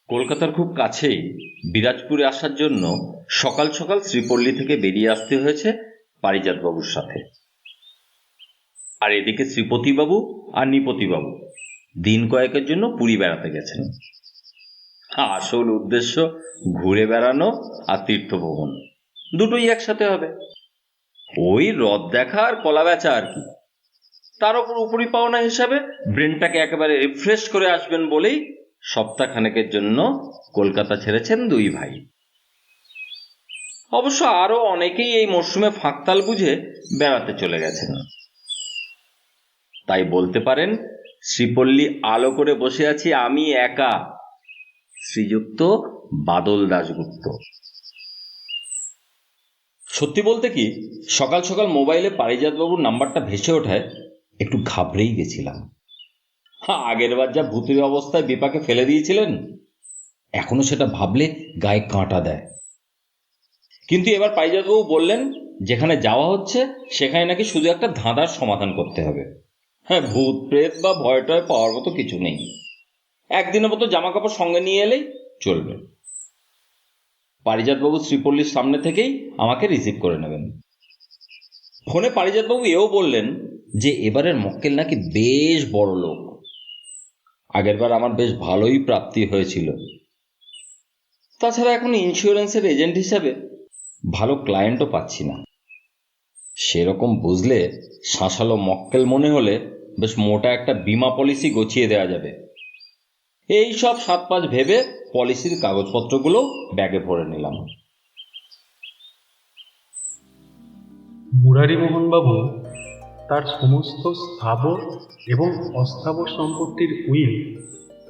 কলকাতার খুব কাছেই বিরাজপুরে আসার জন্য সকাল সকাল শ্রীপল্লী থেকে বেরিয়ে আসতে হয়েছে পারিজাতবাবুর সাথে। আর এদিকে শ্রীপতিবাবু আর নিপতিবাবু দিন কয়েকের জন্য পুরী বেড়াতে গেছেন। আসল উদ্দেশ্য ঘুরে বেড়ানো আর তীর্থভ্রমণ দুটোই একসাথে হবে। ওই হ্রদ দেখা আর কলা বেচা আর কি। তার উপর উপরি পাওনা হিসাবে ব্রেনটাকে একেবারে রিফ্রেশ করে আসবেন বলেই সপ্তাহখানেকের জন্য কলকাতা ছেড়েছেন দুই ভাই। অবশ্য আরো অনেকেই এই মরশুমে ফাঁকতাল বুঝে বেড়াতে চলে গেছেন। তাই বলতে পারেন শ্রীপল্লী আলো করে বসে আছি আমি একা, শ্রীযুক্ত বাদল দাশগুপ্ত। সত্যি বলতে কি, সকাল সকাল মোবাইলে পারিজাতবাবুর নাম্বারটা ভেসে ওঠায় একটু ঘাবড়েই গেছিলাম। আগের বার যা ভূতের অবস্থায় বিপাকে ফেলে দিয়েছিলেন, এখনো সেটা ভাবলে গায়ে কাঁটা দেয়। কিন্তু এবার পারিজাতবাবু বললেন যেখানে যাওয়া হচ্ছে সেখানে নাকি শুধু একটা ধাঁধার সমাধান করতে হবে। হ্যাঁ, ভূত প্রেত বা ভয় টয় পাওয়ার মতো কিছু নেই। একদিনের মতো জামা কাপড় সঙ্গে নিয়ে এলেই চলবে। পারিজাতবাবু শ্রীপল্লীর সামনে থেকেই আমাকে রিসিভ করে নেবেন। ফোনে পারিজাতবাবু এও বললেন যে এবারের মক্কেল নাকি বেশ বড় লোক। আগেরবার আমার বেশ ভালোই প্রাপ্তি হয়েছিল। তাছাড়া এখন ইন্স্যুরেন্সের এজেন্ট হিসাবে ভালো ক্লায়েন্টও পাচ্ছি না। সেরকম বুঝলে শাঁসালো মক্কেল মনে হলে বেশ মোটা একটা বীমা পলিসি গছিয়ে দেওয়া যাবে। এই সব 7-5 ভেবে পলিসির কাগজপত্রগুলো ব্যাগে ভরে নিলাম। মুরারিমোহনবাবু তার সমস্ত স্থাবর এবং অস্থাবর সম্পত্তির উইল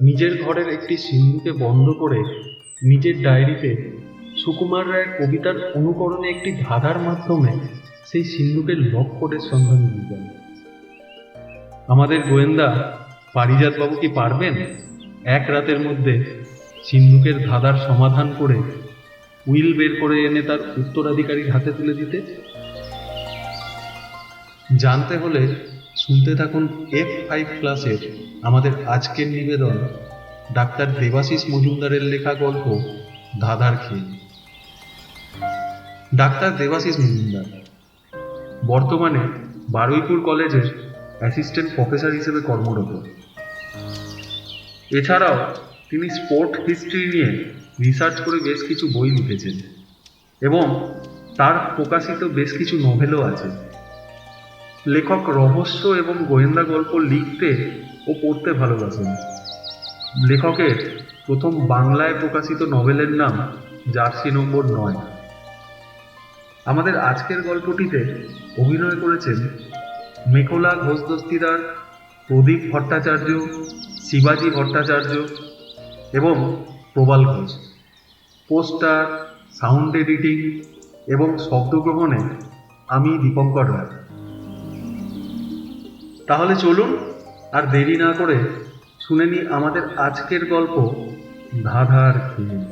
নিজের ঘরের একটি সিন্ধুকে বন্ধ করে নিজের ডায়েরিতে সুকুমার রায়ের কবিতার অনুকরণে একটি ধাঁধার মাধ্যমে সেই সিন্ধুকের লক কোডের সন্ধান দিলেন। আমাদের গোয়েন্দা পারিজাতবাবু কি পারবেন এক রাতের মধ্যে সিন্ধুকের ধাঁধার সমাধান করে উইল বের করে এনে তার উত্তরাধিকারীর হাতে তুলে দিতে? জানতে হলে শুনতে থাকুন F5 ক্লাসের আমাদের আজকের নিবেদন, ডাক্তার দেবাশিস মজুমদারের লেখা গল্প ধাঁধার খেল। ডাক্তার দেবাশিস মজুমদার বর্তমানে বারুইপুর কলেজের অ্যাসিস্ট্যান্ট প্রফেসর হিসেবে কর্মরত। এছাড়াও তিনি স্পোর্ট হিস্ট্রি নিয়ে রিসার্চ করে বেশ কিছু বই লিখেছেন এবং তার প্রকাশিত বেশ কিছু নভেলও আছে। লেখক রহস্য এবং গোয়েন্দা গল্প লিখতে ও পড়তে ভালোবাসেন। লেখকের প্রথম বাংলায় প্রকাশিত নভেলের নাম জার্সি নম্বর 9। আমাদের আজকের গল্পটিতে অভিনয় করেছেন মেখলা ঘোষ দস্তিদার, প্রদীপ ভট্টাচার্য, শিবাজি ভট্টাচার্য এবং প্রবাল ঘোষ। পোস্টার, সাউন্ড এডিটিং এবং শব্দগ্রহণে আমি দীপঙ্কর রায়। তাহলে চলুন আর দেরি না করে শুনে নিই আমাদের আজকের গল্প ধাঁধার খেল।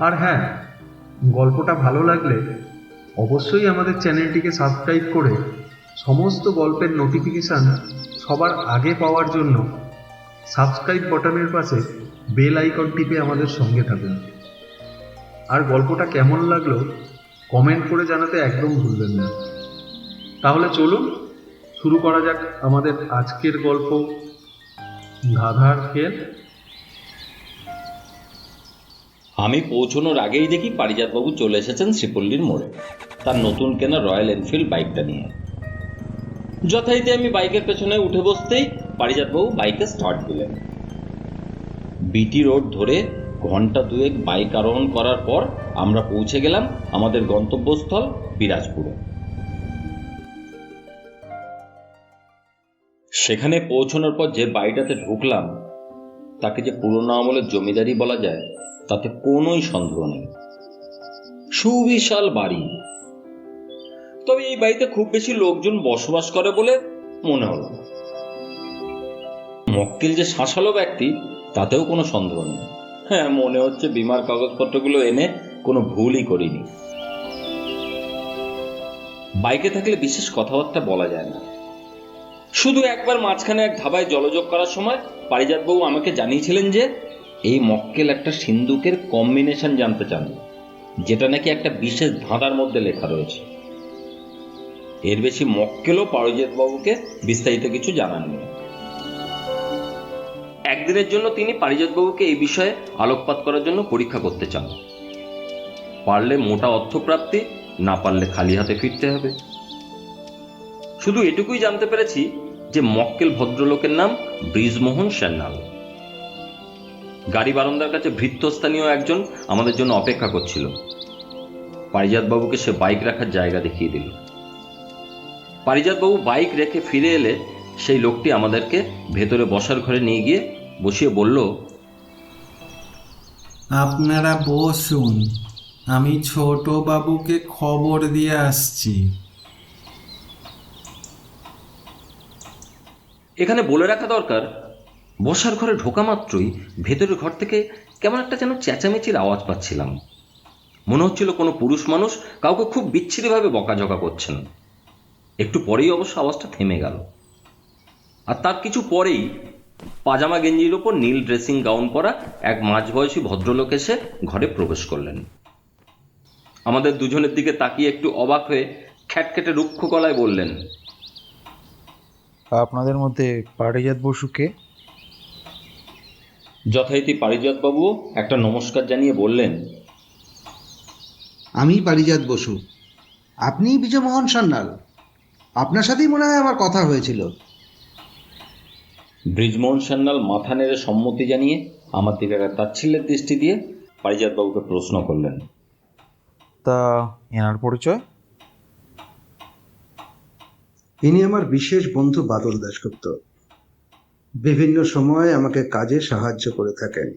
আর হ্যাঁ, গল্পটা ভালো লাগলে অবশ্যই আমাদের চ্যানেলটিকে সাবস্ক্রাইব করে সমস্ত গল্পের নোটিফিকেশান সবার আগে পাওয়ার জন্য সাবস্ক্রাইব বাটনের পাশে বেল আইকন টিপে আমাদের সঙ্গে থাকুন। আর গল্পটা কেমন লাগলো কমেন্ট করে জানাতে একদম ভুলবেন না। তাহলে চলুন শুরু করা যাক আমাদের আজকের গল্প ধাঁধার খেল। আমি পৌঁছানোর আগেই দেখি পারিজাতবাবু চলে এসেছেন শ্রীপল্লীর মোড়ে তার নতুন কেনা রয়্যাল এনফিল্ড বাইকটা নিয়ে। যথারীতি আমি বাইকের পেছনে উঠে বসতেই পারিজাতবাবু বাইকে স্টার্ট দিলেন। বিটি রোড ধরে ঘন্টা 2 বাইক আরোহণ করার পর আমরা পৌঁছে গেলাম আমাদের গন্তব্যস্থল বিরাজপুরে। সেখানে পৌঁছানোর পর যে বাড়িটাতে ঢুকলাম তাকে যে পুরনো আমলের জমিদারি বলা যায় তাতে কোনোই সন্দেহ নেই। সুবিশাল বাড়ি, তবে এই বাড়িতে খুব বেশি লোকজন বসবাস করে বলে মনে হলো। মক্কেল যে শাঁসালো ব্যক্তি তাতেও কোনো সন্দেহ নেই। হ্যাঁ, মনে হচ্ছে বীমার কাগজপত্রগুলো এনে কোনো ভুলই করিনি। বাইকে থাকলে বিশেষ কথাবার্তা বলা যায় না। শুধু একবার মাঝখানে এক ধাবায় জলযোগ করার সময় পারিজাতবাবু আমাকে জানিয়েছিলেন যে এই মক্কেল একটা সিন্দুকের কম্বিনেশন জানতে চান, যেটা নাকি একটা বিশেষ ধাঁধার মধ্যে লেখা রয়েছে। এর বেশি মক্কেলও পারিজাত বাবুকে বিস্তারিত কিছু জানাননি। একদিনের জন্য তিনি পারিজাত বাবুকে এই বিষয়ে আলোকপাত করার জন্য পরীক্ষা করতে চান। পারলে মোটা অর্থপ্রাপ্তি, না পারলে খালি হাতে ফিরতে হবে। শুধু এটুকুই জানতে পেরেছি যে মক্কেল ভদ্রলোকের নাম ব্রিজমোহন সান্যাল। গাড়ি বারান্দার কাছে ভৃত্যস্থানীয় একজন আমাদের জন্য অপেক্ষা করছিল। পারিজাত বাবুকে সে বাইক রাখার জায়গা দেখিয়ে দিল। পারিজাত বাবু বাইক রেখে ফিরে এলে সেই লোকটি আমাদেরকে ভেতরে বসার ঘরে নিয়ে গিয়ে বসিয়ে বলল, আপনারা বসুন, আমি ছোট বাবুকে খবর দিয়ে আসছি। এখানে বলে রাখা দরকার, বসার ঘরে ঢোকা মাত্রই ভেতরের ঘর থেকে কেমন একটা যেন চেঁচামেচির আওয়াজ পাচ্ছিলাম। মনে হচ্ছিল কোনো পুরুষ মানুষ কাউকে খুব বিচ্ছিরিভাবে বকাঝকা করছেন। একটু পরেই অবশ্য আওয়াজটা থেমে গেল, আর তার কিছু পরেই পাজামা গেঞ্জির ওপর নীল ড্রেসিং গাউন পরা এক মাঝবয়সী ভদ্রলোক এসে ঘরে প্রবেশ করলেন। আমাদের দুজনের দিকে তাকিয়ে একটু অবাক হয়ে খ্যাটখ্যাটে রুক্ষ গলায় বললেন, আপনাদের মধ্যে পারিজাত বসুকে? যথারীতি পারিজাত বাবুও একটা নমস্কার জানিয়ে বললেন, আমি পারিজাত বসু। আপনি বিজয়মোহন সান্যাল? আপনার সাথেই মনে হয় আমার কথা হয়েছিল। ব্রিজমোহন সান্যাল মাথা নেড়ে সম্মতি জানিয়ে আমার দিকে একটা তাচ্ছিল্যের দৃষ্টি দিয়ে পারিজাত বাবুকে প্রশ্ন করলেন, তা এনার পরিচয়? ইনি আমার বিশেষ বন্ধু বাদল দাশগুপ্ত। বিভিন্ন সময় আমাকে কাজে সাহায্য করে থাকেন।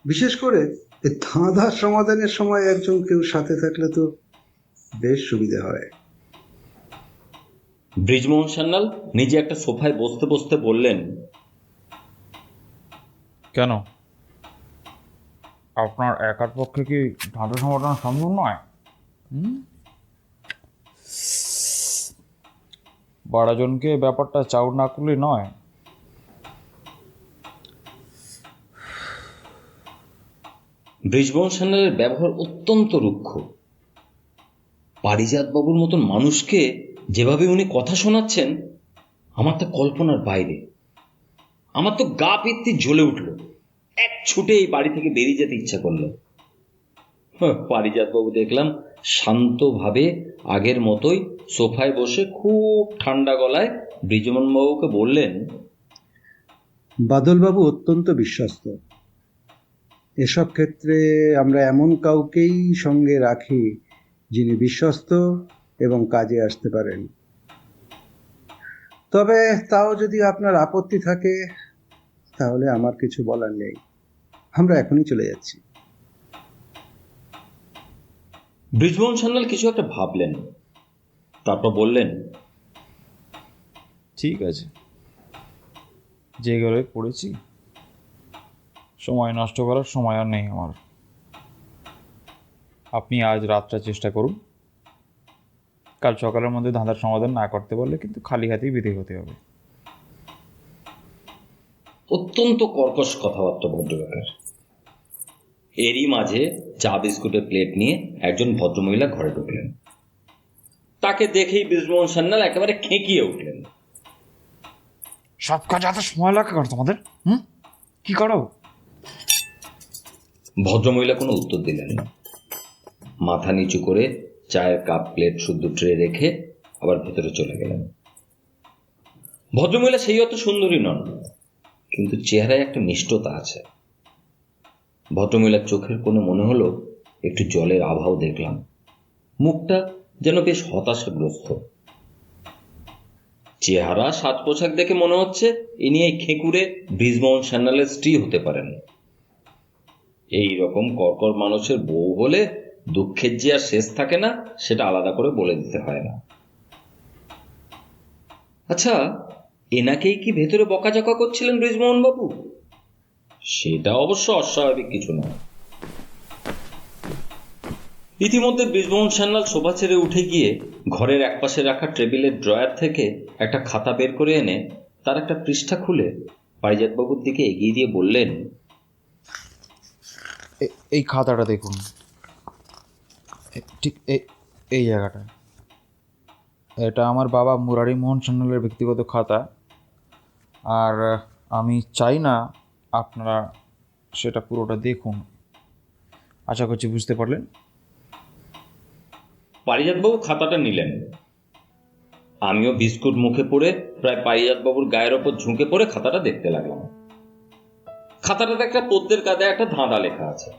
বিশেষ করে এই ধাঁধা সমাধানের সময় একজন কেউ সাথে থাকলে তো বেশ সুবিধা হয়। ব্রিজমোহন সান্যাল নিজে একটা সোফায় বসতে বসতে বললেন, কেন, আপনার একার পক্ষে কি ধাঁধা সমাধান সম্ভব নয়? বারোজনকে ব্যাপারটা চাউর না করলে নয়। ব্রিজমোহন সান্যালের ব্যবহার অত্যন্ত রুক্ষ। পারিজাত বাবুর মতন মানুষকে যেভাবে উনি কথা শোনাচ্ছেন, আমার তা কল্পনার বাইরে। আমার তো গা পিত্তি জ্বলে উঠল, এক ছুটে এই বাড়ি থেকে বেরিয়ে যেতে ইচ্ছা করলো। পারিজাত বাবু দেখলাম শান্তভাবে আগের মতোই সোফায় বসে খুব ঠান্ডা গলায় ব্রিজমোহন বাবুকে বললেন, বাদলবাবু অত্যন্ত বিশ্বস্ত। এসব ক্ষেত্রে আমরা এমন কাউকেই সঙ্গে রাখি যিনি বিশ্বস্ত এবং কাজে আসতে পারেন। তবে তাও যদি আপনার আপত্তি থাকে তাহলে আমার কিছু বলার নেই। আমরা এখনই চলে যাচ্ছি। ব্রিজমোহন সান্যাল কিছু একটা ভাবলেন, তারপর বললেন, ঠিক আছে, যে গেলে পড়েছি, সময় নষ্ট করার সময় আর নেই আমার। আপনি আজ রাতটা চেষ্টা করুন, কাল সকালের মধ্যে ধাঁধার সমাধান না করতে পারলে কিন্তু খালি হাতেই বিদায় হতে হবে। অত্যন্ত কর্কশ কথাবার্তা ভদ্রলোকের। এরই মাঝে চা বিস্কুটের প্লেট নিয়ে একজন ভদ্রমহিলা ঘরে ঢুকলেন। তাকে দেখেই ব্রিজমোহন সান্যাল একেবারে খেঁকিয়ে উঠলেন। সব কাজ এত সময় লাগে কেন তোমাদের? কি করো? ভদ্রমহিলা কোনো উত্তর দিলেন না। মাথা নিচু করে চায়ের কাপ প্লেট শুদ্ধ ট্রে রেখে আবার ভেতরে চলে গেলেন। ভদ্রমহিলা সেই অত সুন্দরী নন, কিন্তু চেহারায় একটা মিষ্টতা আছে। ভদ্রমহিলার চোখের কোণে মনে হলো একটু জলের আভাও দেখলাম। মুখটা যেন বেশ হতাশাগ্রস্ত। চেহারা সাজ পোশাক দেখে মনে হচ্ছে ইনি এই খেকুরে ব্রিজমোহন সান্যালের স্ত্রী হতে পারেন। এই রকম কর্কর মানুষের বউ হলে দুঃখের যে আর শেষ থাকে না, সেটা আলাদা করে বলে দিতে হয় না। আচ্ছা, এনাকেই কি ভেতরে বকাঝকা করছিলেন ব্রিজমোহন বাবু? সেটা অবশ্য অস্বাভাবিক কিছু নয়। ইতিমধ্যে ব্রিজমোহন সান্যাল সোফা ছেড়ে উঠে গিয়ে ঘরের একপাশে রাখা টেবিলের ড্রয়ার থেকে একটা খাতা বের করে এনে তার একটা পৃষ্ঠা খুলে পারিজাত বাবুর দিকে এগিয়ে দিয়ে বললেন, এই খাতাটা দেখুন, ঠিক এই জায়গাটা। এটা আমার বাবা মুরারি মোহন সান্যালের ব্যক্তিগত খাতা, আর আমি চাই না আপনারা সেটা পুরোটা দেখুন। আশা করছি বুঝতে পারলেন। পারিজাতবাবু খাতাটা নিলেন। আমিও বিস্কুট মুখে পড়ে প্রায় পারিজাতবাবুর গায়ের ওপর ঝুঁকে পড়ে খাতাটা দেখতে লাগলাম। খাতাটাতে একটা পদ্মের কাদায় একটা ধাঁধা লেখা আছে।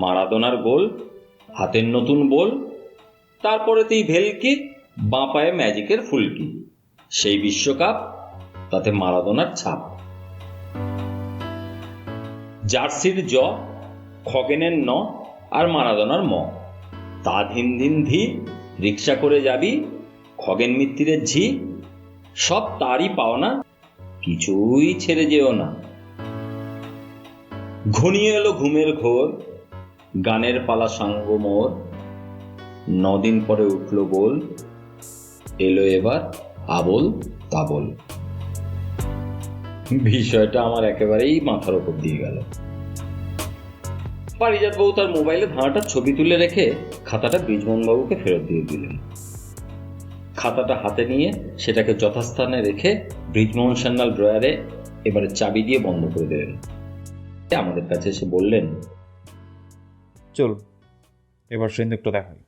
মারাদোনার গোল, হাতের নতুন বল, তারপরেতেই ভেলকি, বাঁ পায়ে ম্যাজিকের ফুলকি, সেই বিশ্বকাপ, তাতে মারাদোনার ছাপ। জার্সির জ, খগেনের ন, আর মারাদোনার ম, তা ধিন ধিন ধি, রিক্সা করে যাবি, খগেন মিত্তিরের ঝি, সব তারই পাওনা, কিছুই ছেড়ে যেও না। ঘনিয়ে এলো ঘুমের ঘোর, গানের পালা সাঙ্গ মোর, 9 দিন পরে উঠল বল, এলো এবার আবল তাবল। বিষয়টা আমার একেবারেই মাথার উপর দিয়ে গেল। পারিজাতবাবু তার মোবাইলে ধাঁধাটার ছবি তুলে রেখে খাতাটা বৃজমোহনবাবুকে ফেরত দিয়ে দিলেন। খাতাটা হাতে নিয়ে সেটাকে যথাস্থানে রেখে বৃজমোহন সান্যাল ড্রয়ারে এবারে চাবি দিয়ে বন্ধ করে দিলেন। আমাদের কাছে এসে বললেন, চলুন এবার সিন্দুকটা দেখাই।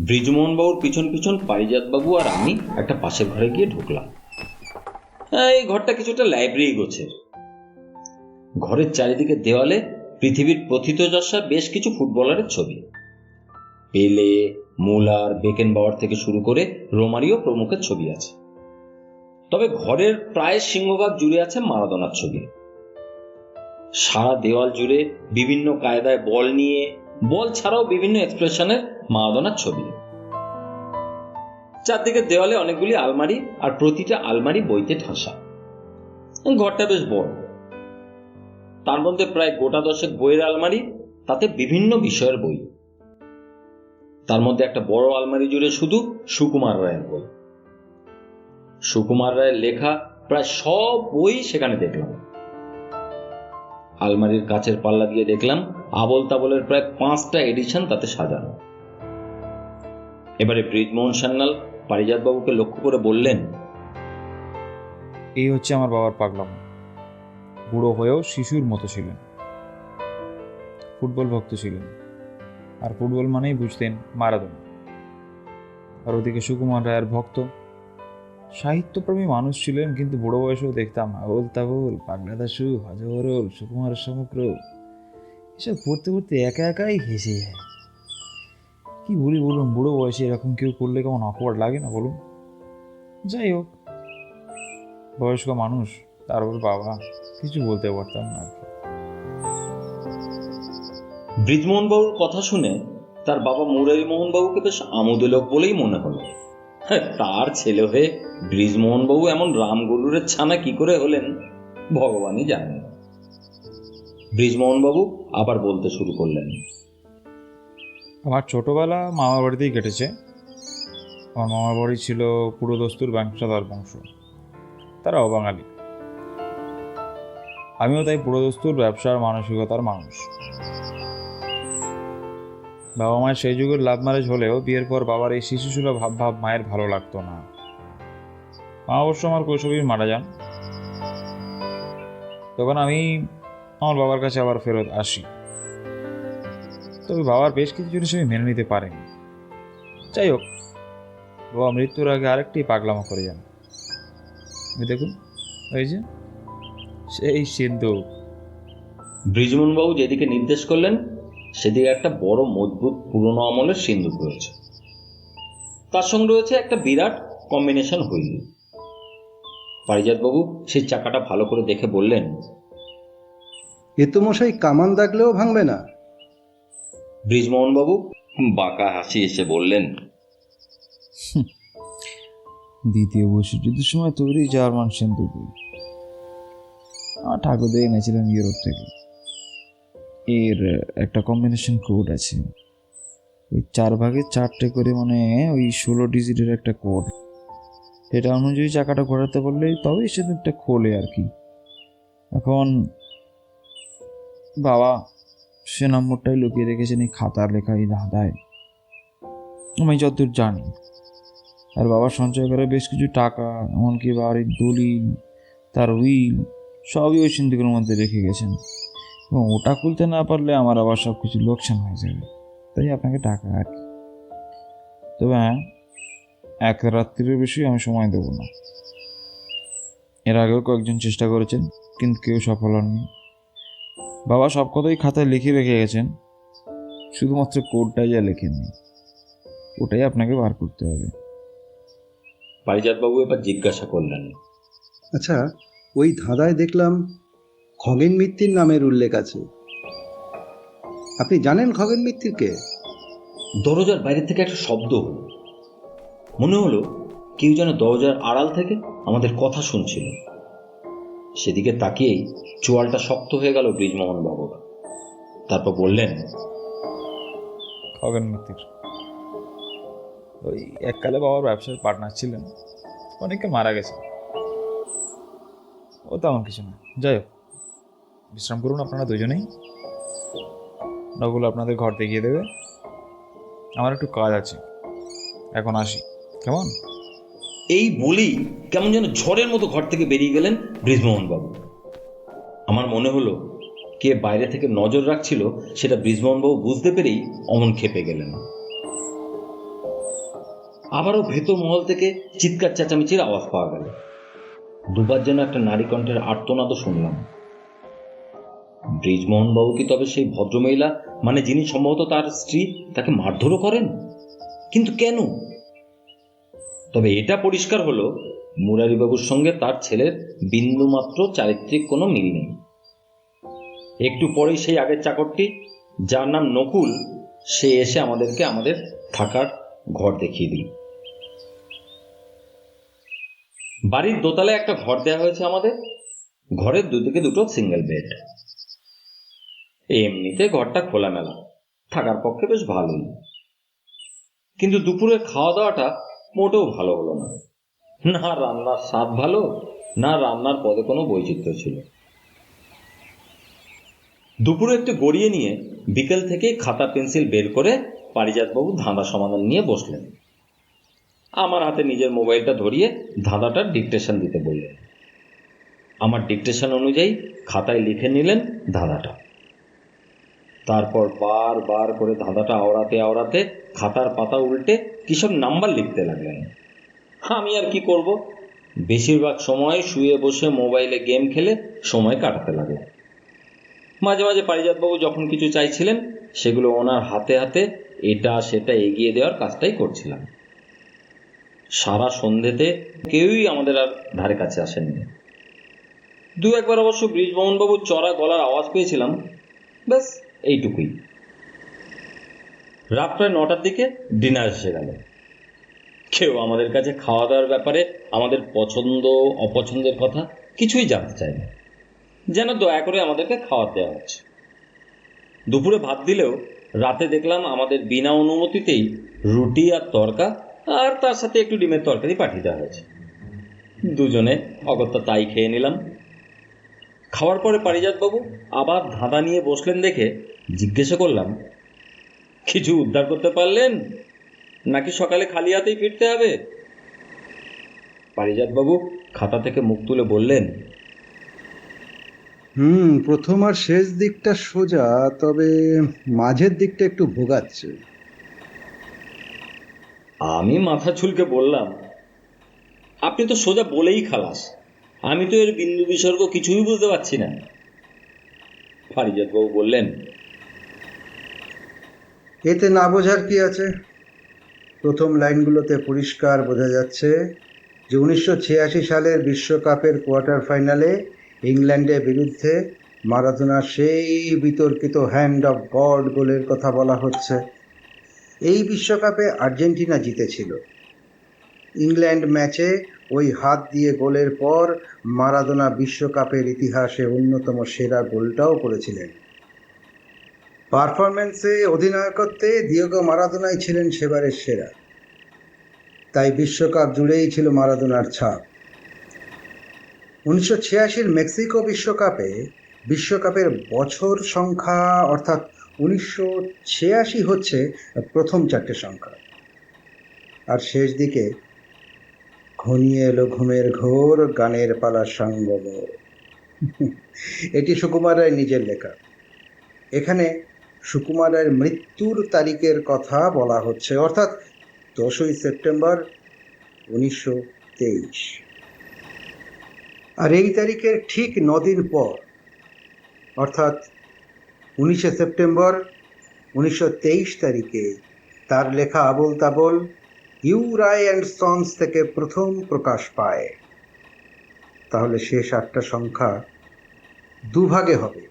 বৃজমোহনবাবুর পিছন পিছন পারিজাতবাবু আর আমি একটা পাশের ঘরে গিয়ে ঢুকলাম। এই ঘরটা কিছুটা লাইব্রেরি গোছের। ঘরের চারিদিকে দেওয়ালে পৃথিবীর প্রথিতযশা বেশ কিছু ফুটবলারের ছবি। পেলে, মুলার, বেকেনবাওয়ার থেকে শুরু করে রোমারিও প্রমুখের ছবি আছে। তবে ঘরের প্রায় সিংহভাগ জুড়ে আছে মারাদোনার ছবি। সারা দেওয়াল জুড়ে বিভিন্ন কায়দায় বল নিয়ে, বল ছাড়াও বিভিন্ন এক্সপ্রেশনের মারাদোনার ছবি। চারদিকে দেওয়ালে অনেকগুলি আলমারি, আর প্রতিটা আলমারি বইতে ঠাসা। ঘরটা বেশ বড়। তার মধ্যে প্রায় গোটা 10 বইয়ের আলমারি, তাতে বিভিন্ন বিষয়ের বই। তার মধ্যে একটা বড় আলমারি জুড়ে শুধু সুকুমার রায়ের বই। সুকুমার রায়ের লেখা প্রায় সব বই সেখানে দেখলাম। আলমারির কাচের পাল্লা দিয়ে দেখলাম আবল তাবলের প্রায় 5টা এডিশন তাতে সাজানো। এবারে বৃজমোহন সান্যাল পারিজাতবাবুকে লক্ষ্য করে বললেন, এই হচ্ছে আমার বাবার পাগলাম। বুড়ো হয়েও শিশুর মতো ছিলেন, ফুটবল ভক্ত ছিলেন, আর ফুটবল মানেই বুঝতেন মারাদোনা। আর ওদিকে সুকুমার রায়ের ভক্ত, সাহিত্যপ্রেমী মানুষ ছিলেন, কিন্তু বুড়ো বয়সেও দেখতাম আবল তাবল, পাগলা দাশু, হজবরল, সুকুমার সমগ্র এসব পড়তে পড়তে একা একাই ঘেঁষে যায়। কি বলি বলুন, বুড়ো বয়সে এরকম কেউ করলে কেমন অকওয়ার্ড লাগে না বলুন? যাই হোক, বয়স্ক মানুষ, তারপর বাবা, কিছু বলতে পারতাম না। বৃজমোহনবাবুর কথা শুনে তার বাবা মুরারি মোহনবাবুকে বেশ আমোদে লোক বলেই মনে হলো। তার ছেলে হয়ে বৃজমোহনবাবু এমন রামগরুরের ছানা কি করে হলেন ভগবানই জানেন। বৃজমোহনবাবু আবার বলতে শুরু করলেন, আমার ছোটবেলা মামার বাড়িতেই কেটেছে। আমার মামার বাড়ি ছিল পুরোদস্তুর বংশধর বংশ, তারা অবাঙালি। আমিও তাই পুরোদস্তুর ব্যবসার মানসিকতার মানুষ। বাবা মায়ের সেই যুগের লাভ ম্যারেজ হলেও বিয়ের পর বাবার এই শিশুসুলভ ভাব মায়ের ভালো লাগতো না। মা অবশ্য আমার কৈশোরী মারা যান। তখন আমি আমার বাবার কাছে আবার ফেরত আসি। তবে বাবার বেশ কিছু জিনিস আমি মেনে নিতে পারিনি। যাই হোক, বাবা মৃত্যুর আগে আরেকটি পাগলামো করে যান। দেখুন, ওই যে সেই সিন্ধুক। বৃজমোহনবাবু যেদিকে নির্দেশ করলেন সেদিকে একটা বড় মজবুত পুরনো আমলের সিন্ধুক রয়েছে। তার সঙ্গে রয়েছে একটা বিরাট কম্বিনেশন হুইল। পারিজাতবাবু সেই চাকাটা ভালো করে দেখে বললেন, এ তো মশাই কামান দাগলেও ভাঙবে না। বৃজমোহনবাবু বাঁকা হাসি এসে বললেন, দ্বিতীয় বিশ্বযুদ্ধের সময় তৈরি জার্মান সিন্ধুক। আমার ঠাকুরদা এনেছিলেন ইউরোপ থেকে। এর একটা কম্বিনেশন কোড আছে, ওই 4 ভাগে 4টে করে, মানে ওই 16 ডিজিটের একটা কোড। সেটা অনুযায়ী চাকাটা ঘোরাতে পারলেই তবেই সিন্ধুকটা খোলে আর কি। এখন বাবা সে নম্বরটাই লুকিয়ে রেখেছেন এই খাতার লেখা এই ধাঁধায়, আমি যতদূর জানি। আর বাবার সঞ্চয় করে বেশ কিছু টাকা, এমনকি বাড়ির দলিল, তার উইল সবই ওই সিন্ধুকের মধ্যে রেখে গেছেন। এবং ওটা খুলতে না পারলে আমার আবার সব কিছু লোকসান হয়ে যাবে, তাই আপনাকে টাকা আর কি। তবে হ্যাঁ, এক রাত্রির বেশি আমি সময় দেবো না। এর আগেও কয়েকজন চেষ্টা করেছেন, কিন্তু কেউ সফল হননি। বাবা সব কথাই খাতায় লিখে রেখে গেছেন, শুধুমাত্র কোডটাই যা লেখেননি, ওটাই আপনাকে বার করতে হবে। পারিজাতবাবু এবার জিজ্ঞাসা করলেন, আচ্ছা, ওই ধাঁধায় দেখলাম খগেন মিত্তির নামের উল্লেখ আছে। আপনি জানেন খগেন মিত্তিরকে? দরজার বাইরে থেকে একটা শব্দ হলো। মনে হলো কেউ যেন দরজার আড়াল থেকে আমাদের কথা শুনছিল। সেদিকে তাকিয়েই চোয়ালটা শক্ত হয়ে গেল ব্রিজমোহন বাবুর। তারপর বললেন, খগেন মিত্তির ওই এককালে বাবার ব্যবসার পার্টনার ছিলেন, অনেকে মারা গেছে। ও তেমন কিছু না, যাই হোক, বিশ্রাম করুন আপনারা দুজনেই। নকুল আপনাদের ঘর দেখিয়ে দেবে, আমার একটু কাজ আছে, এখন আসি, কেমন? এই বলেই কেমন যেন ঝড়ের মতো ঘর থেকে বেরিয়ে গেলেন ব্রিজমোহন বাবু। আমার মনে হলো কে বাইরে থেকে নজর রাখছিল সেটা ব্রিজমোহন বাবু বুঝতে পেরেই অমন খেপে গেলেন। আবারও ভেতর মহল থেকে চিৎকার চেঁচামেচির আওয়াজ পাওয়া গেল। দুবার যেন একটা নারী কণ্ঠের আর্তনাদও শুনলাম। ব্রিজমোহন বাবু কি তবে সেই ভদ্রমহিলা, মানে যিনি সম্ভবত তার স্ত্রী, তাকে মারধরও করেন? কিন্তু কেন? তবে এটা পরিষ্কার হলো মুরারিবাবুর সঙ্গে তার ছেলের বিন্দুমাত্র চারিত্রিক কোনো মিল নেই। একটু পরেই সেই আগের চাকরটি, যার নাম নকুল, সে এসে আমাদেরকে আমাদের থাকার ঘর দেখিয়ে দিল। বাড়ির দোতলায় একটা ঘর দেওয়া হয়েছে আমাদের। ঘরের দুদিকে দুটো সিঙ্গেল বেড। এমনিতে ঘরটা খোলামেলা, থাকার পক্ষে বেশ ভালোই। কিন্তু দুপুরের খাওয়া দাওয়াটা মোটেও ভালো হলো না। না রান্নার স্বাদ ভালো, না রান্নার পদে কোনো বৈচিত্র্য ছিল। দুপুরে একটু গড়িয়ে নিয়ে বিকেল থেকে খাতা পেন্সিল বের করে পারিজাতবাবু ধাঁধা সমাধান নিয়ে বসলেন। আমার হাতে নিজের মোবাইলটা ধরিয়ে ধাঁধাটার ডিকটেশন দিতে বললেন। আমার ডিকটেশন অনুযায়ী খাতায় লিখে নিলেন ধাঁধাটা। তারপর বারবার করে ধাঁধাটা আওড়াতে আওড়াতে খাতার পাতা উল্টে কিসব নাম্বার লিখতে লাগলেন। আমি আর কি করব, বেশিরভাগ সময় শুয়ে বসে মোবাইলে গেম খেলে সময় কাটাতে লাগে। মাঝে মাঝে পারিজাতবাবু যখন কিছু চাইছিলেন সেগুলো ওনার হাতে হাতে এটা সেটা এগিয়ে দেওয়ার কাজটাই করছিলাম। সারা সন্ধেতে কেউই আমাদের আর ধারে কাছে আসেননি। দু একবার অবশ্য ব্রিজমোহনবাবুর চড়া গলার আওয়াজ পেয়েছিলাম, ব্যাস এইটুকুই। রাত প্রায় 9টার দিকে ডিনার এসে গেল। কেউ আমাদের কাছে খাওয়া দাওয়ার ব্যাপারে আমাদের পছন্দ অপছন্দের কথা কিছুই জানতে চায় না, যেন দয়া করে আমাদেরকে খাওয়া দেওয়া হচ্ছে। দুপুরে ভাত দিলেও রাতে দেখলাম আমাদের বিনা অনুমতিতেই রুটি আর তরকা আর তার সাথে একটু ডিমের তরকারি পাঠিয়ে দেওয়া হয়েছে। দুজনে অগত্যা তাই খেয়ে নিলাম। খাওয়ার পরে পারিজাতবাবু আবার ধাঁধা নিয়ে বসলেন দেখে জিজ্ঞাসা করলাম, কিছু উদ্ধার করতে পারলেন নাকি সকালে খালি হাতেই ফিরতে হবে? পারিজাতবাবু খাতা থেকে মুখ তুলে বললেন, প্রথম আর শেষ দিকটা সোজা, তবে মাঝের দিকটা একটু ভোগাচ্ছে। আমি মাথা চুলকে বললাম, আপনি তো সোজা বলেই খালাস, আমি তো এর বিন্দু বিসর্গ কিছুই বুঝতে পারছি না। পারিজাতবাবু বললেন, এতে না বোঝার কি আছে? প্রথম লাইনগুলোতে পরিষ্কার বোঝা যাচ্ছে যে 1986 সালের বিশ্বকাপের কোয়ার্টার ফাইনালে ইংল্যান্ডের বিরুদ্ধে মারাদোনার সেই বিতর্কিত হ্যান্ড অফ গড গোলের কথা বলা হচ্ছে। এই বিশ্বকাপে আর্জেন্টিনা জিতেছিল। ইংল্যান্ড ম্যাচে ওই হাত দিয়ে গোলের পর মারাদোনা বিশ্বকাপের ইতিহাসে অন্যতম সেরা গোলটাও করেছিলেন। পারফরম্যান্সে, অধিনায়কত্বে দিয়েগো মারাদোনাই ছিলেন সেবারের সেরা। তাই বিশ্বকাপ জুড়েই ছিল মারাদোনার ছাপ। 1986 মেক্সিকো বিশ্বকাপে বিশ্বকাপের বছর সংখ্যা অর্থাৎ 1986 হচ্ছে প্রথম চারটে সংখ্যা। আর শেষ দিকে ঘনিয়ে এলো ঘুমের ঘোর, গানের পালা সঙ্গম। এটি সুকুমার রায় নিজের লেখা। এখানে সুকুমার রায়ের মৃত্যুর তারিখের কথা বলা হচ্ছে, অর্থাৎ 10ই সেপ্টেম্বর 1923। আর এই তারিখের ঠিক 9 দিন পর অর্থাৎ 19শে সেপ্টেম্বর 1923 তারিখে তার লেখা Abol Tabol you Roy and sons থেকে প্রথম প্রকাশ পায়। তাহলে শেষ 8টা সংখ্যা দুভাগে হবে।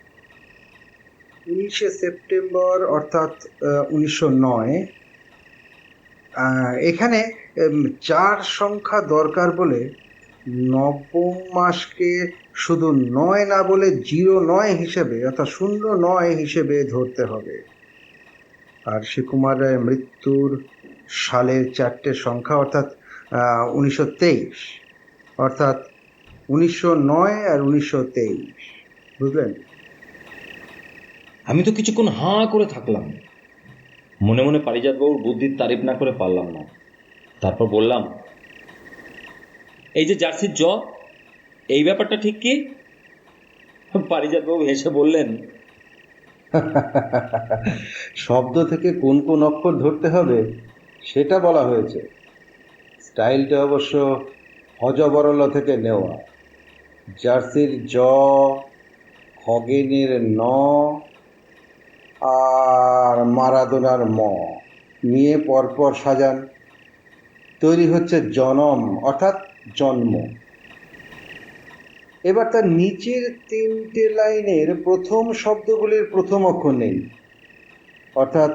19শে সেপ্টেম্বর অর্থাৎ 1909। এখানে 4 সংখ্যা দরকার বলে নবম মাসকে শুধু 9 না বলে 09 হিসেবে অর্থাৎ 09 হিসেবে ধরতে হবে। আর সুকুমার রায়ের মৃত্যুর সালের 4টে সংখ্যা অর্থাৎ 1923 অর্থাৎ 1909 আর 1923, বুঝলেন? আমি তো কিছুক্ষণ হাঁ করে থাকলাম, মনে মনে পারিজাতবাবুর বুদ্ধির তারিফ না করে পারলাম না। তারপর বললাম, এই যে জার্সির জ, এই ব্যাপারটা ঠিক কি? পারিজাতবাবু হেসে বললেন, শব্দ থেকে কোন কোন অক্ষর ধরতে হবে সেটা বলা হয়েছে। স্টাইলটা অবশ্য হজবরল থেকে নেওয়া। জার্সির জ, খগেনের ন আর মারাদোনার ম নিয়ে পরপর সাজান, তৈরি হচ্ছে জনম অর্থাৎ জন্ম। এবার তার নিচের 3টে লাইনের প্রথম শব্দগুলির প্রথম অক্ষর নেই, অর্থাৎ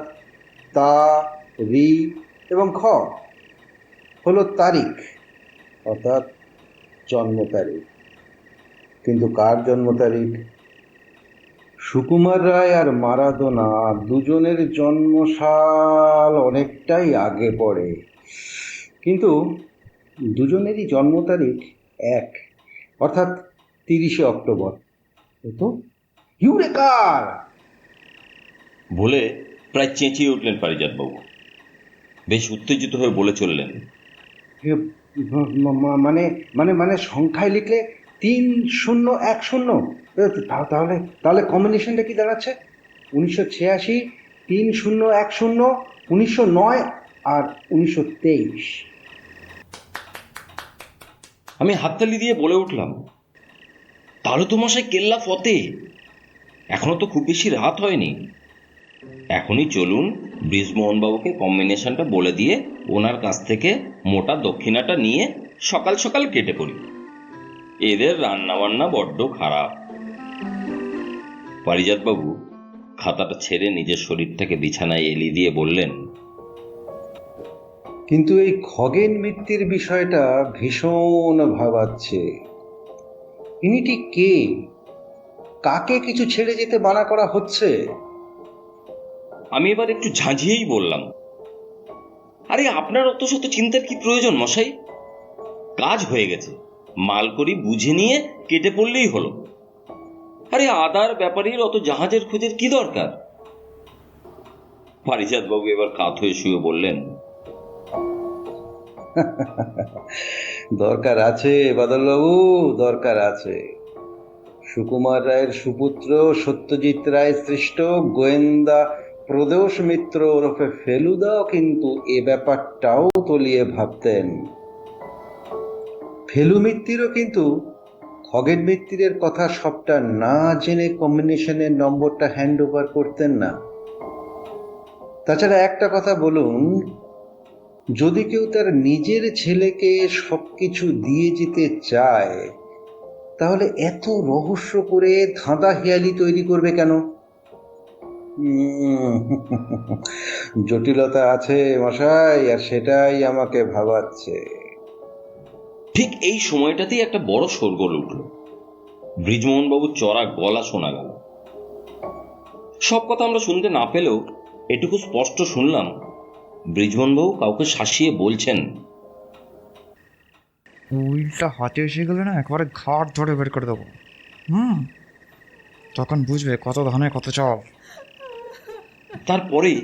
তা, রি এবং খ হলো তারিখ অর্থাৎ জন্ম তারিখ। কিন্তু কার জন্ম তারিখ? সুকুমার রায় আর মারাদোনা দুজনের জন্মসাল অনেকটাই আগে পড়ে, কিন্তু দুজনেরই জন্ম তারিখ এক অর্থাৎ 30শে অক্টোবর। তো ইউরেকার বলে প্রায় চেঁচিয়ে উঠলেন পারিজাতবাবু। বেশ উত্তেজিত হয়ে বলে চললেন, মানে মানে মানে সংখ্যায় লিখলে 3010। তাহলে তাহলে কম্বিনেশনটা কি দাঁড়াচ্ছে? 1986, 3010, 1909 আর 1923। আমি হাততালি দিয়ে বলে উঠলাম, তাহলে তো মশাই কেল্লা ফতে। এখনো তো খুব বেশি রাত হয়নি। এখনই চলুন ব্রিজমোহনবাবুকে কম্বিনেশনটা বলে দিয়ে ওনার কাছ থেকে মোটা দক্ষিণাটা নিয়ে সকাল সকাল কেটে পড়ি। এদের রান্নাবান্না বড্ড খারাপ। পারিজাতবাবু খাতাটা ছেড়ে নিজের শরীরটাকে বিছানায় এলিয়ে দিয়ে বললেন, কিন্তু এই খগেন মিত্তির বিষয়টা ভীষণ ভাবাচ্ছে। ইনি ঠিক কে? কাকে কিছু ছেড়ে যেতে মানা করা হচ্ছে? আমি এবার একটু ঝাঁঝিয়েই বললাম, আরে আপনার অত শত চিন্তার কি প্রয়োজন মশাই? কাজ হয়ে গেছে, মাল করি বুঝে নিয়ে কেটে পড়লেই হলো। আরে আদার ব্যাপারীর অত জাহাজের খোঁজের কি দরকার? পারিজাতবাবু এবার কাত হয়ে শুয়ে বললেন, দরকার আছে বাদলবাবু, দরকার আছে। সুকুমার রায়ের সুপুত্র সত্যজিৎ রায় সৃষ্ট গোয়েন্দা প্রদোষ মিত্র ওরফে ফেলুদাও কিন্তু এ ব্যাপারটাও তলিয়ে ভাবতেন। ফেলু মিত্তিরও কিন্তু খগেন মিত্তিরের কথা সবটা না জেনে কম্বিনেশনের নম্বরটা হ্যান্ড ওভার করতেন না। তাছাড়া একটা কথা বলুন, যদি কেউ তার নিজের ছেলেকে সবকিছু দিয়ে যেতে চায়, তাহলে এত রহস্য করে ধাঁধা হেয়ালি তৈরি করবে কেন? জটিলতা আছে মশাই, আর সেটাই আমাকে ভাবাচ্ছে। ঠিক এই সময়টাতেই একটা বড় শোরগোল উঠল। ব্রিজমোহনবাবুর চড়া গলা শোনা গেল। সব কথা আমরা শুনতে না পেলেও এটুকু স্পষ্ট শুনলাম, ব্রিজমোহনবাবু কাউকে শাসিয়ে বলছেন, উইলটা হাতে এসে গেলে না একবারে ঘাট ধরে বের করে দেবো। তখন বুঝবে কত ধানে কত চাল। তারপরেই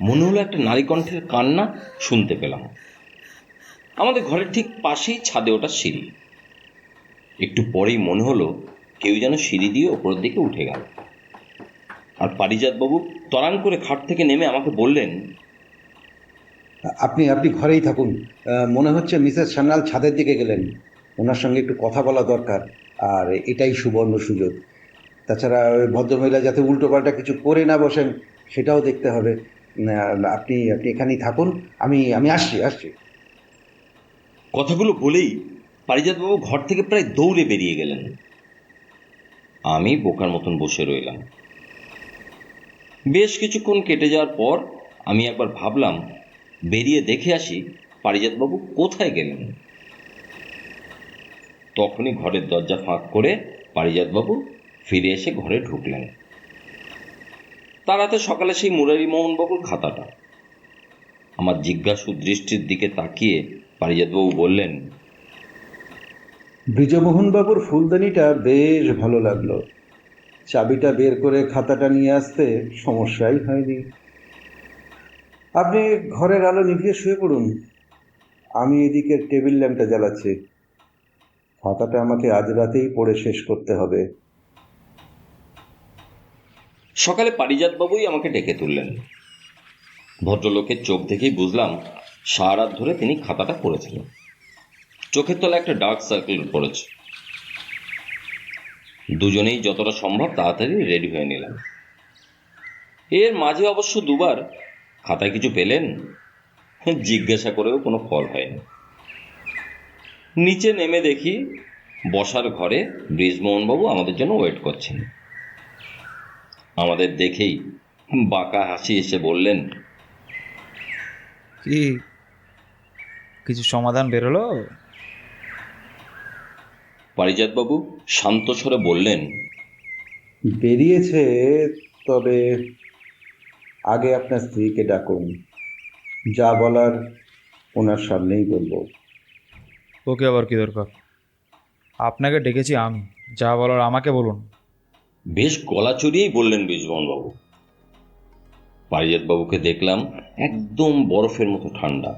মনে হলো একটা নারী কণ্ঠের কান্না শুনতে পেলাম। আমাদের ঘরের ঠিক পাশেই ছাদে ওঠা সিঁড়ি। একটু পরেই মনে হলো কেউ যেন সিঁড়ি দিয়ে ওপরের দিকে উঠে গেল। আর পারিজাতবাবু তরাং করে খাট থেকে নেমে আমাকে বললেন, আপনি আপনি ঘরেই থাকুন। মনে হচ্ছে মিসেস সান্যাল ছাদের দিকে গেলেন। ওনার সঙ্গে একটু কথা বলা দরকার, আর এটাই সুবর্ণ সুযোগ। তাছাড়া ওই ভদ্রমহিলা যাতে উল্টোপাল্টা কিছু করে না বসেন সেটাও দেখতে হবে। আপনি আপনি এখানেই থাকুন, আমি আমি আসছি। কথাগুলো বলেই পারিজাতবাবু ঘর থেকে প্রায় দৌড়ে বেরিয়ে গেলেন। আমি বোকার মতন বসে রইলাম। বেশ কিছুক্ষণ কেটে যাওয়ার পর আমি একবার ভাবলাম বেরিয়ে দেখে আসি পারিজাতবাবু কোথায় গেলেন। তখনই ঘরের দরজা ফাঁক করে পারিজাতবাবু ফিরে এসে ঘরে ঢুকলেন। তার হাতে সকালে সেই মুরারিমোহনবাবুর খাতাটা। আমার জিজ্ঞাসু দৃষ্টির দিকে তাকিয়ে পারিজাতবাবু বললেন, ব্রিজমোহনবাবুর ফুলদানিটা বেশ ভালো লাগলো। চাবিটা বের করে খাতাটা নিয়ে আসতে সমস্যাই হয়নি। আপনি ঘরের আলো নিভিয়ে শুয়ে পড়ুন, আমি এদিকে টেবিল ল্যাম্পটা জ্বালাচ্ছি। খাতাটা আমাকে আজ রাতেই পড়ে শেষ করতে হবে। সকালে পারিজাতবাবুই আমাকে ডেকে তুললেন। ভদ্রলোকের চোখ দেখেই বুঝলাম সারা রাত ধরে তিনি খাতাটা পড়েছিলেন। চোখের তলায় একটা ডার্ক সার্কেল পড়েছে। দুজনেই যতটা সম্ভব তাড়াতাড়ি রেডি হয়ে নিলাম। এর মাঝে অবশ্য দুবার খাতায় কিছু পেলেন জিজ্ঞাসা করেও কোনো ফল হয়নি। নিচে নেমে দেখি বসার ঘরে ব্রিজমোহনবাবু আমাদের জন্য ওয়েট করছেন। আমাদের দেখেই বাঁকা হাসি এসে বললেন, কি কিছু সমাধান বেরোলো? পারিজাতবাবু শান্ত স্বরে বললেন, বেরিয়েছে, তবে আগে আপনার স্ত্রীকে ডাকুন। যা বলার ওনার সামনেই বলবো। ওকে আবার কি দরকার? আপনাকে ডেকেছি আমি, যা বলার আমাকে বলুন। বেশ গলা চড়িয়েই বললেন ব্রিজমোহনবাবু। পারিজাতবাবুকে দেখলাম একদম বরফের মতো ঠান্ডা।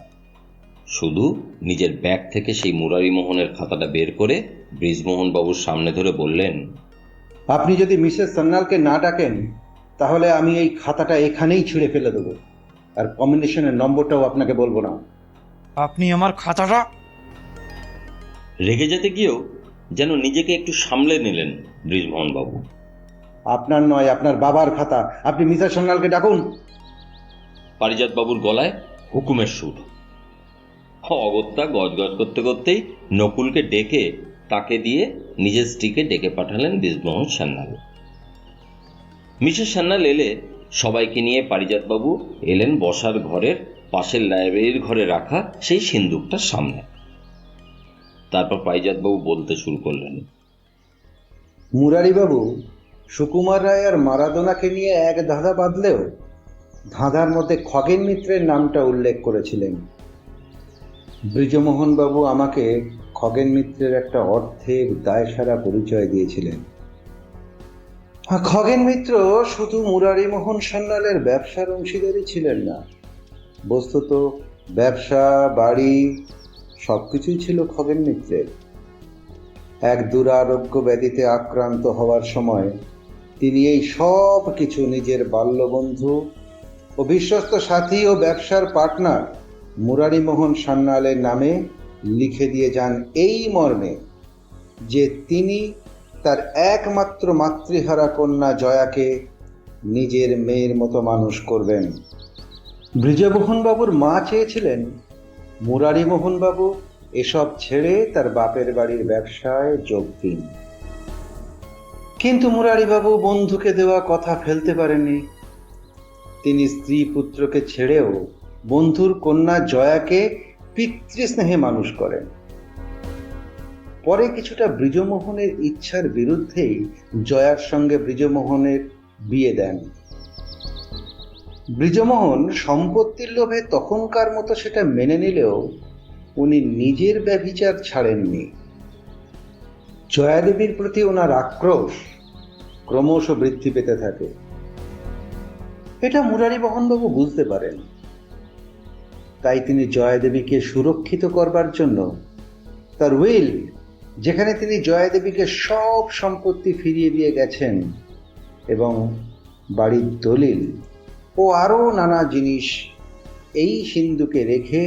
শুধু নিজের ব্যাগ থেকে সেই মুরারিমোহনের খাতাটা বের করে ব্রিজমোহনবাবুর সামনে ধরে বললেন, আপনি যদি মিসেস সান্যালকে না ডাকেন তাহলে আমি এই খাতাটা এখানেই ছিঁড়ে ফেলে দেবো, আর কম্বিনেশনের নম্বরটাও আপনাকে বলবো না। আপনি আমার খাতাটা? রেগে যেতে গিয়েও যেন নিজেকে একটু সামলে নিলেন ব্রিজমোহনবাবু। আপনার নয়, আপনার বাবার খাতা। আপনি মিসেস সান্যালকে ডাকুন। পারিজাতবাবুর গলায় হুকুমের সুর। অগত্যা গজগজ করতে করতেই নকুলকে ডেকে তাকে দিয়ে নিজের স্ত্রীকে ডেকে পাঠালেন ব্রিজমোহন সান্যাল। মিসেস সান্যাল এলে সবাইকে নিয়ে পারিজাতবাবু এলেন বসার ঘরের পাশের লাইব্রেরির ঘরে রাখা সেই সিন্দুকটার সামনে। তারপর পারিজাতবাবু বলতে শুরু করলেন, মুরারিবাবু সুকুমার রায় আর মারাদোনাকে নিয়ে এক ধাঁধা বাঁধলেও ধাঁধার মধ্যে খগেন মিত্রের নামটা উল্লেখ করেছিলেন। ব্রিজমোহনবাবু আমাকে খগেন মিত্রের একটা অর্ধেক দায়সারা পরিচয় দিয়েছিলেন। খগেন মিত্র শুধু মুরারিমোহন সান্যালের ব্যবসার অংশীদারই ছিলেন না, বস্তুত ব্যবসা, বাড়ি সবকিছুই ছিল খগেন মিত্রের। এক দুরারোগ্য ব্যাধিতে আক্রান্ত হওয়ার সময় তিনি এই সব কিছু নিজের বাল্যবন্ধু ও বিশ্বস্ত সাথী ও ব্যবসার পার্টনার মুরারিমোহন সান্যালের নামে লিখে দিয়ে যান, এই মর্মে যে তিনি তার একমাত্র মাতৃহারা কন্যা জয়াকে নিজের মেয়ের মতো মানুষ করবেন। ব্রিজমোহনবাবুর মা চেয়েছিলেন মুরারিমোহনবাবু এসব ছেড়ে তার বাপের বাড়ির ব্যবসায় যোগ দিন, কিন্তু মুরারিবাবু বন্ধুকে দেওয়া কথা ফেলতে পারেননি। তিনি স্ত্রী পুত্রকে ছেড়েও বন্ধুর কন্যা জয়াকে পিতৃস্নেহে মানুষ করেন। পরে কিছুটা ব্রিজমোহনের ইচ্ছার বিরুদ্ধেই জয়ার সঙ্গে ব্রিজমোহনের বিয়ে দেন। ব্রিজমোহন সম্পত্তির লোভে তখনকার মতো সেটা মেনে নিলেও উনি নিজের ব্যভিচার ছাড়েননি। জয়াদেবীর প্রতি ওনার আক্রোশ ক্রমশ বৃদ্ধি পেতে থাকে। এটা মুরারিমোহনবাবু বুঝতে পারেন। তাই তিনি জয়াদেবীকে সুরক্ষিত করবার জন্য তার উইল, যেখানে তিনি জয়াদেবীকে সব সম্পত্তি ফিরিয়ে দিয়ে গেছেন এবং বাড়ির দলিল ও আরো নানা জিনিস এই সিন্ধুকে রেখে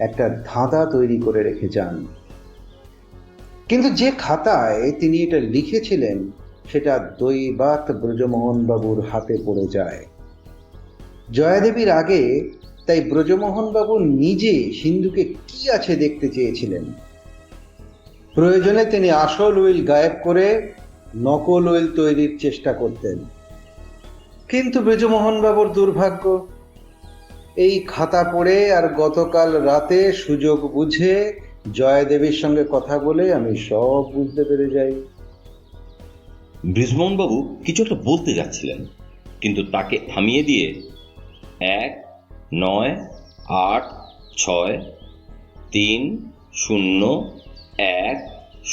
একটা ধাঁধা তৈরি করে রেখে যান। কিন্তু যে খাতায় তিনি এটা লিখেছিলেন সেটা দৈবাৎ ব্রজমোহনবাবুর হাতে পড়ে যায়। জয়াদেবীর আগে তাই ব্রজমোহনবাবু নিজে সিন্ধুকে কি আছে দেখতে চেয়েছিলেন। প্রয়োজনে তিনি আসল উইল গায়েব করে নকল উইল তৈরির চেষ্টা করতেন। কিন্তু ব্রজমোহনবাবুর দুর্ভাগ্য, এই খাতা পড়ে আর গতকাল রাতে সুযোগ বুঝে জয়াদেবীর সঙ্গে কথা বলে আমি সব বুঝতে পেরে যাই। ব্রিজমোহনবাবু কিছু একটা বলতে যাচ্ছিলেন, কিন্তু তাকে থামিয়ে দিয়ে 1, 9, 8, 6, 3, 0, 1,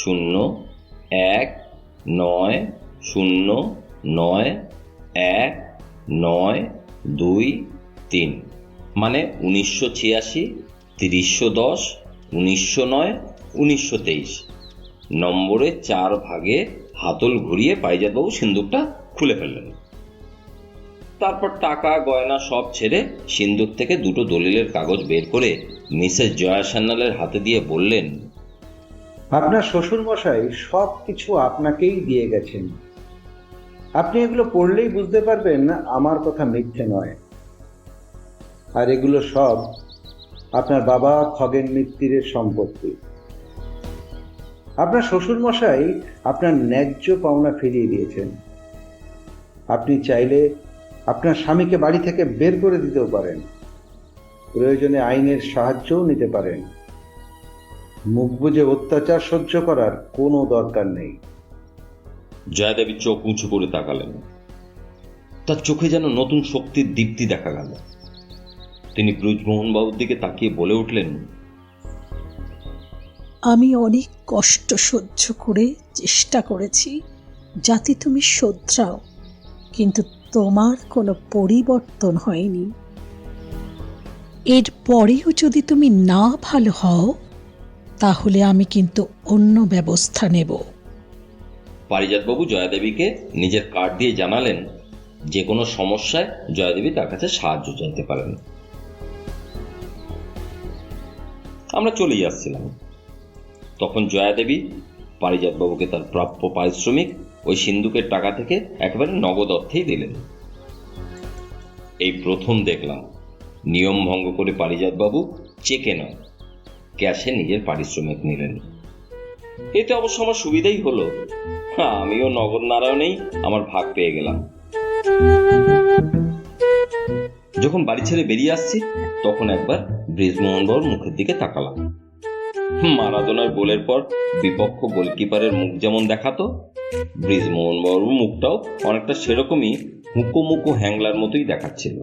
0, 1, 9, 0, 9, 1, 9, 2, 3 মানে 1986, 3010, 1909, 1923 নম্বরে 4 ভাগে হাতল ঘুরিয়ে পারিজাতবাবু সিন্দুকটা খুলে ফেললেন। তারপর টাকা গয়না সব ছেড়ে সিন্দুক থেকে 2টো দলিলের কাগজ বের করে মিসেস জয়া সান্যালের হাতে দিয়ে বললেন, আপনার শ্বশুর মশাই সব কিছু আপনাকেই দিয়ে গেছেন। আপনি এগুলো পড়লেই বুঝতে পারবেন আমার কথা মিথ্যে নয়। আর এগুলো সব আপনার বাবা খগেন মিত্তিরের সম্পত্তি। আপনার শ্বশুর মশাই আপনার ন্যায্য পাওনা ফিরিয়ে দিয়েছেন। আপনি চাইলে আপনার স্বামীকে বাড়ি থেকে বের করে দিতেও পারেন। প্রয়োজনে আইনের সাহায্যও নিতে পারেন। মুখ বুজে অত্যাচার সহ্য করার কোনো দরকার নেই। জয়াদেবী চোখ উঁচু করে তাকালেন। তার চোখে যেন নতুন শক্তির দীপ্তি দেখা গেল। তিনি ব্রিজমোহনবাবুর দিকে তাকিয়ে বলে উঠলেন, আমি অনেক কষ্ট সহ্য করে চেষ্টা করেছি যাতে তুমি শোধরাও, কিন্তু তোমার কোনো পরিবর্তন হয়নি। এর পরেও যদি তুমি না ভালো হও তাহলে আমি কিন্তু অন্য ব্যবস্থা নেব। পারিজাতবাবু জয়াদেবীকে নিজের কার্ড দিয়ে জানালেন যে কোনো সমস্যায় জয়াদেবী তার কাছে সাহায্য চাইতে পারেন। আমরা চলেই আসছিলাম। তখন জয়াদেবী পারিজাতবাবুকে তার প্রাপ্য পারিশ্রমিক ওই সিন্দুকের টাকা থেকে একেবারে নগদ অর্থেই দিলেন। এই প্রথম দেখলাম নিয়ম ভঙ্গ করে পারিজাতবাবু চেকে নয়, ক্যাশে নিজের পারিশ্রমিক নিলেন। এতে অবশ্য আমার সুবিধাই হলো, আমিও নগদ নারায়ণেই আমার ভাগ পেয়ে গেলাম। যখন বাড়ি ছেড়ে বেরিয়ে আসছি তখন একবার ব্রিজমোহনবাবুর মুখের দিকে তাকালাম। মারাদোনার গোলের পর বিপক্ষ গোলকিপারের মুখ যেমন দেখাতো, ব্রিজমোহনবাবুর মুখটাও অনেকটা সেরকমই হুকো মুকো হ্যাংলার মতোই দেখাচ্ছিল।